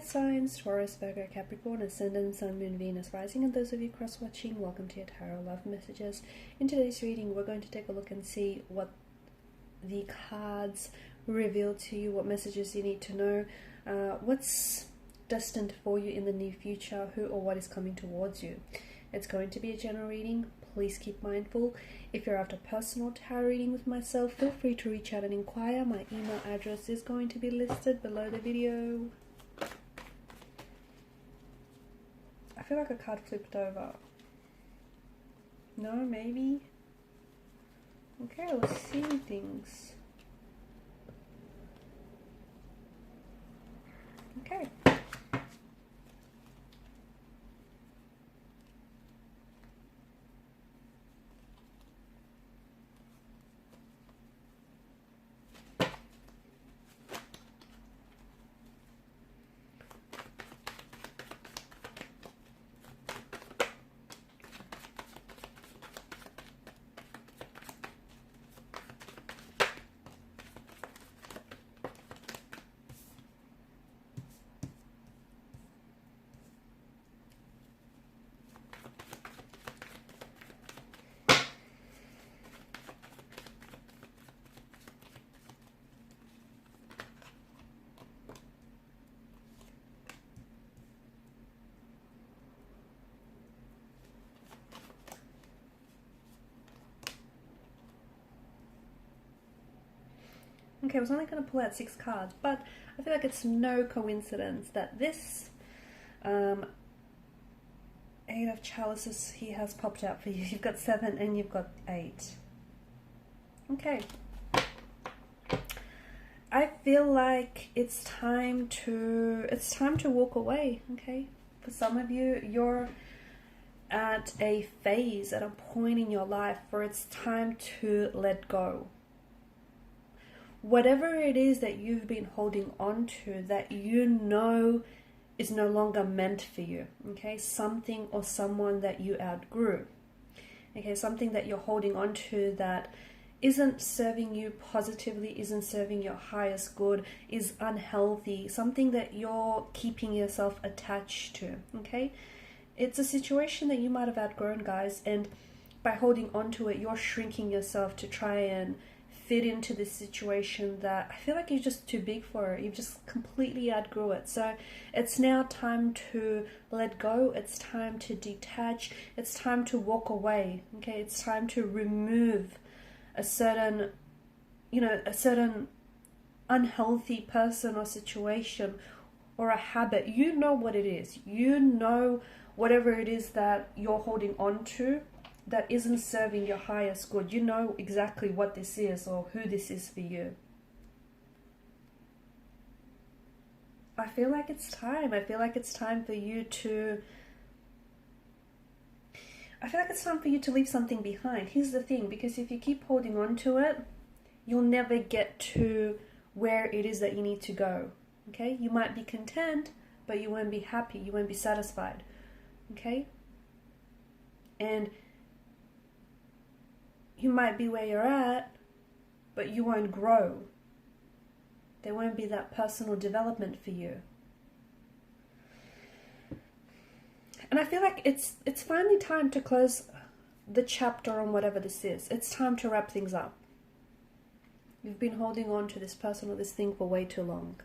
signs, Taurus, Virgo, Capricorn, Ascendant, Sun, Moon, Venus, Rising, and those of you cross-watching, welcome to your Tarot Love Messages. In today's reading, we're going to take a look and see what the cards reveal to you, what messages you need to know, what's destined for you in the near future, who or what is coming towards you. It's going to be a general reading. Please keep mindful. If you're after personal tarot reading with myself, feel free to reach out and inquire. My email address is going to be listed below the video. I feel like a card flipped over. No, maybe? Okay, I was seeing things. Okay. Okay, I was only going to pull out 6 cards, but I feel like it's no coincidence that this 8 of chalices here has popped out for you. You've got 7 and you've got 8. Okay. I feel like it's time to walk away, okay? For some of you, you're at a phase, at a point in your life where it's time to let go. Whatever it is that you've been holding on to that you know is no longer meant for you, okay? Something or someone that you outgrew, okay? Something that you're holding on to that isn't serving you positively, isn't serving your highest good, is unhealthy, something that you're keeping yourself attached to, okay? It's a situation that you might have outgrown, guys, and by holding on to it, you're shrinking yourself to try and fit into this situation that I feel like you're just too big for it. You've just completely outgrew it. So it's now time to let go. It's time to detach. It's time to walk away. Okay, it's time to remove a certain, a certain unhealthy person or situation or a habit. You know what it is. You know whatever it is that you're holding on to that isn't serving your highest good. You know exactly what this is or who this is for you. I feel like it's time. I feel like it's time for you to leave something behind. Here's the thing, because if you keep holding on to it, you'll never get to where it is that you need to go. Okay? You might be content, but you won't be happy. You won't be satisfied. Okay? And you might be where you're at, but you won't grow. There won't be that personal development for you. And I feel like it's finally time to close the chapter on whatever this is. It's time to wrap things up. You've been holding on to this person or this thing for way too long.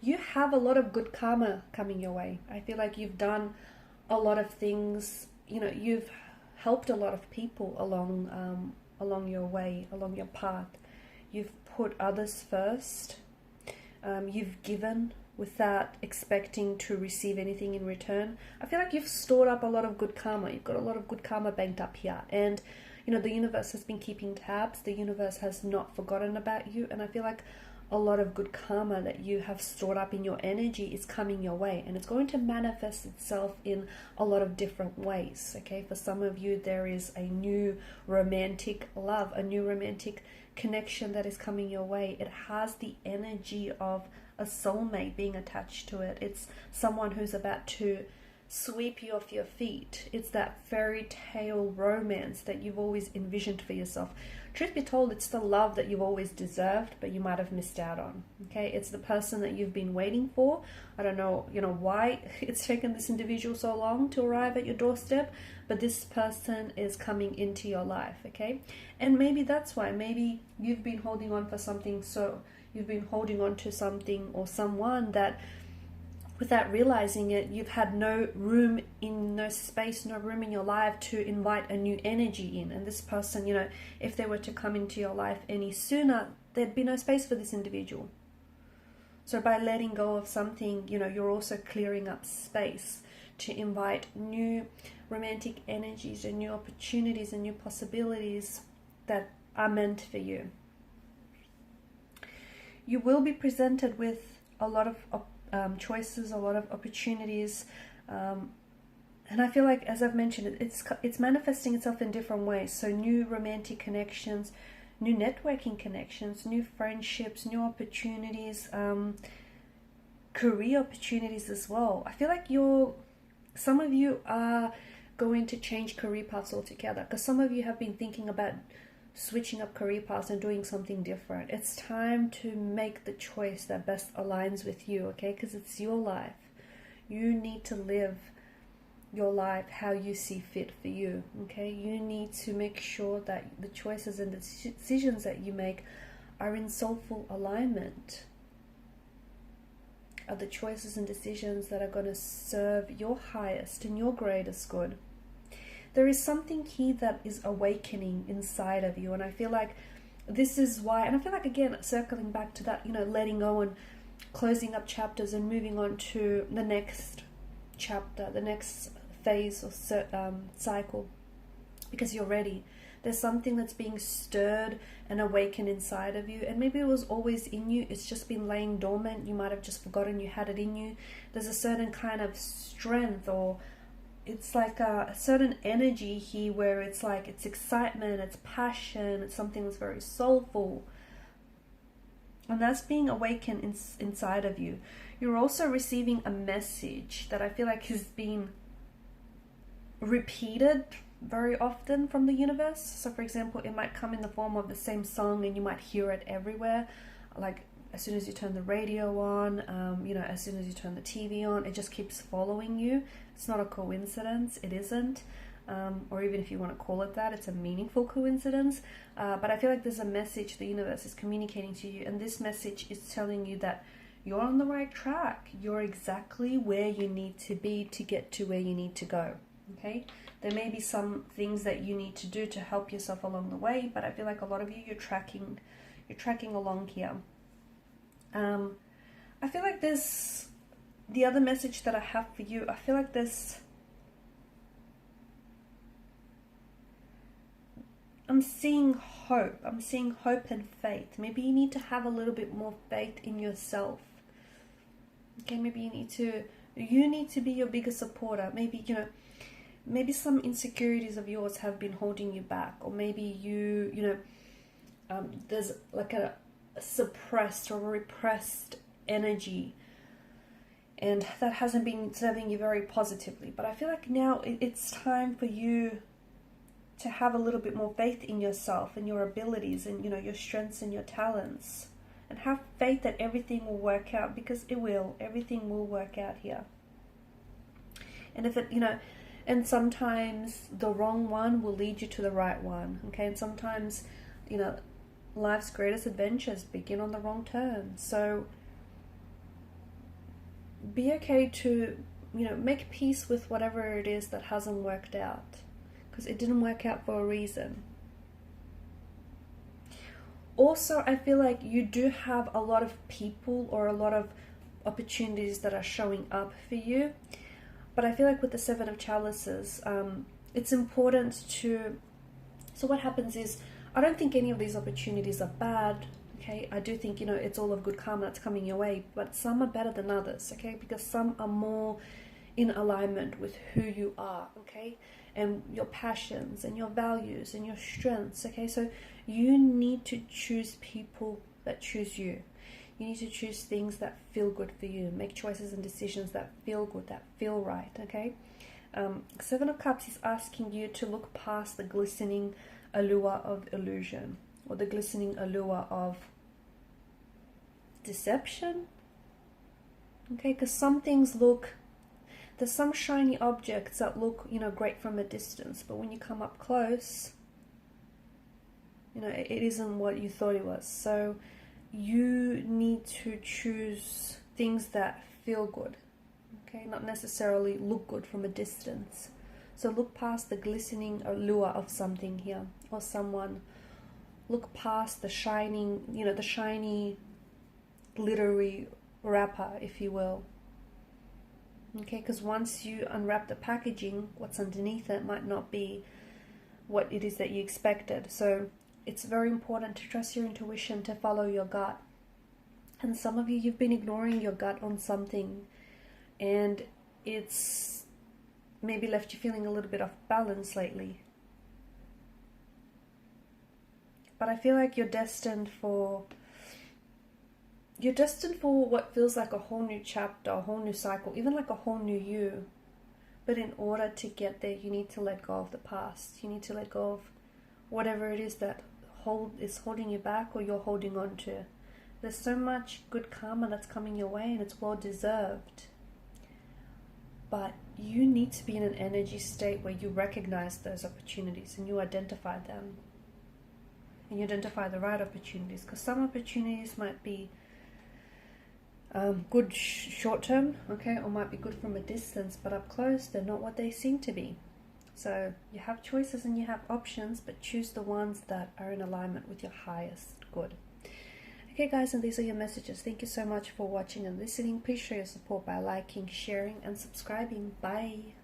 You have a lot of good karma coming your way. I feel like you've done a lot of things, you've helped a lot of people along your way, along your path. You've put others first. You've given without expecting to receive anything in return. I feel like you've stored up a lot of good karma. You've got a lot of good karma banked up here. And, the universe has been keeping tabs. The universe has not forgotten about you. And I feel like a lot of good karma that you have stored up in your energy is coming your way, and it's going to manifest itself in a lot of different ways. Okay, for some of you there is a new romantic love, a new romantic connection that is coming your way. It has the energy of a soulmate being attached to it. It's someone who's about to sweep you off your feet. It's that fairy tale romance that you've always envisioned for yourself. Truth be told, it's the love that you've always deserved, but you might have missed out on. Okay, it's the person that you've been waiting for. I don't know, why it's taken this individual so long to arrive at your doorstep, but this person is coming into your life. Okay, and maybe that's why. Maybe you've been holding on for something, so you've been holding on to something or someone that, without realizing it, you've had no room in your life to invite a new energy in. And this person, if they were to come into your life any sooner, there'd be no space for this individual. So by letting go of something, you're also clearing up space to invite new romantic energies and new opportunities and new possibilities that are meant for you. You will be presented with a lot of choices, a lot of opportunities, and I feel like, as I've mentioned, it's manifesting itself in different ways. So new romantic connections, new networking connections, new friendships, new opportunities, career opportunities as well. I feel like some of you are going to change career paths altogether, because some of you have been thinking about switching up career paths and doing something different. It's time to make the choice that best aligns with you, okay? Because it's your life. You need to live your life how you see fit for you, okay? You need to make sure that the choices and the decisions that you make are in soulful alignment, are the choices and decisions that are going to serve your highest and your greatest good. There is something here that is awakening inside of you, and I feel like this is why, and I feel like, again, circling back to that, letting go and closing up chapters and moving on to the next chapter, the next phase or cycle, because you're ready. There's something that's being stirred and awakened inside of you, and maybe it was always in you, it's just been laying dormant. You might have just forgotten you had it in you. There's a certain kind of strength, or it's like a certain energy here where it's like, it's excitement, it's passion, it's something that's very soulful. And that's being awakened inside of you. You're also receiving a message that I feel like has been repeated very often from the universe. So for example, it might come in the form of the same song, and you might hear it everywhere. Like as soon as you turn the radio on, as soon as you turn the TV on, it just keeps following you. It's not a coincidence, it isn't. Or even if you want to call it that, it's a meaningful coincidence. But I feel like there's a message the universe is communicating to you, and this message is telling you that you're on the right track. You're exactly where you need to be to get to where you need to go. Okay? There may be some things that you need to do to help yourself along the way, but I feel like a lot of you, you're tracking along here. I feel like the other message that I have for you, I feel like I'm seeing hope. I'm seeing hope and faith. Maybe you need to have a little bit more faith in yourself. Okay, maybe you need to be your biggest supporter. Maybe, maybe some insecurities of yours have been holding you back, or maybe there's like a suppressed or repressed energy, and that hasn't been serving you very positively. But I feel like now it's time for you to have a little bit more faith in yourself and your abilities and your strengths and your talents, and have faith that everything will work out, because it will. Everything will work out here. And if it and sometimes the wrong one will lead you to the right one, okay? And sometimes life's greatest adventures begin on the wrong terms. So be okay to make peace with whatever it is that hasn't worked out, because it didn't work out for a reason. Also, I feel like you do have a lot of people or a lot of opportunities that are showing up for you, but I feel like with the Seven of Chalices, it's important to... So what happens is, I don't think any of these opportunities are bad, okay? I do think, it's all of good karma that's coming your way, but some are better than others, okay? Because some are more in alignment with who you are, okay? And your passions and your values and your strengths, okay? So you need to choose people that choose you. You need to choose things that feel good for you. Make choices and decisions that feel good, that feel right, okay? Seven of Cups is asking you to look past the glistening allure of illusion, or the glistening allure of deception, okay? Because some things look, there's some shiny objects that look, you know, great from a distance, but when you come up close, you know, it isn't what you thought it was. So you need to choose things that feel good, okay? Not necessarily look good from a distance. So look past the glistening allure of something here, or someone. Look past the shining, you know, the shiny, glittery wrapper, if you will. Okay, because once you unwrap the packaging, what's underneath it might not be what it is that you expected. So it's very important to trust your intuition, to follow your gut. And some of you, you've been ignoring your gut on something, and it's maybe left you feeling a little bit off balance lately. But I feel like you're destined for what feels like a whole new chapter, a whole new cycle, even like a whole new you. But in order to get there, you need to let go of the past. You need to let go of whatever it is that is holding you back, or you're holding on to. There's so much good karma that's coming your way, and it's well deserved. But you need to be in an energy state where you recognize those opportunities and you identify them. And you identify the right opportunities, because some opportunities might be good short term, okay, or might be good from a distance, but up close they're not what they seem to be. So you have choices and you have options, but choose the ones that are in alignment with your highest good. Okay guys, and these are your messages. Thank you so much for watching and listening. Please show your support by liking, sharing and subscribing. Bye.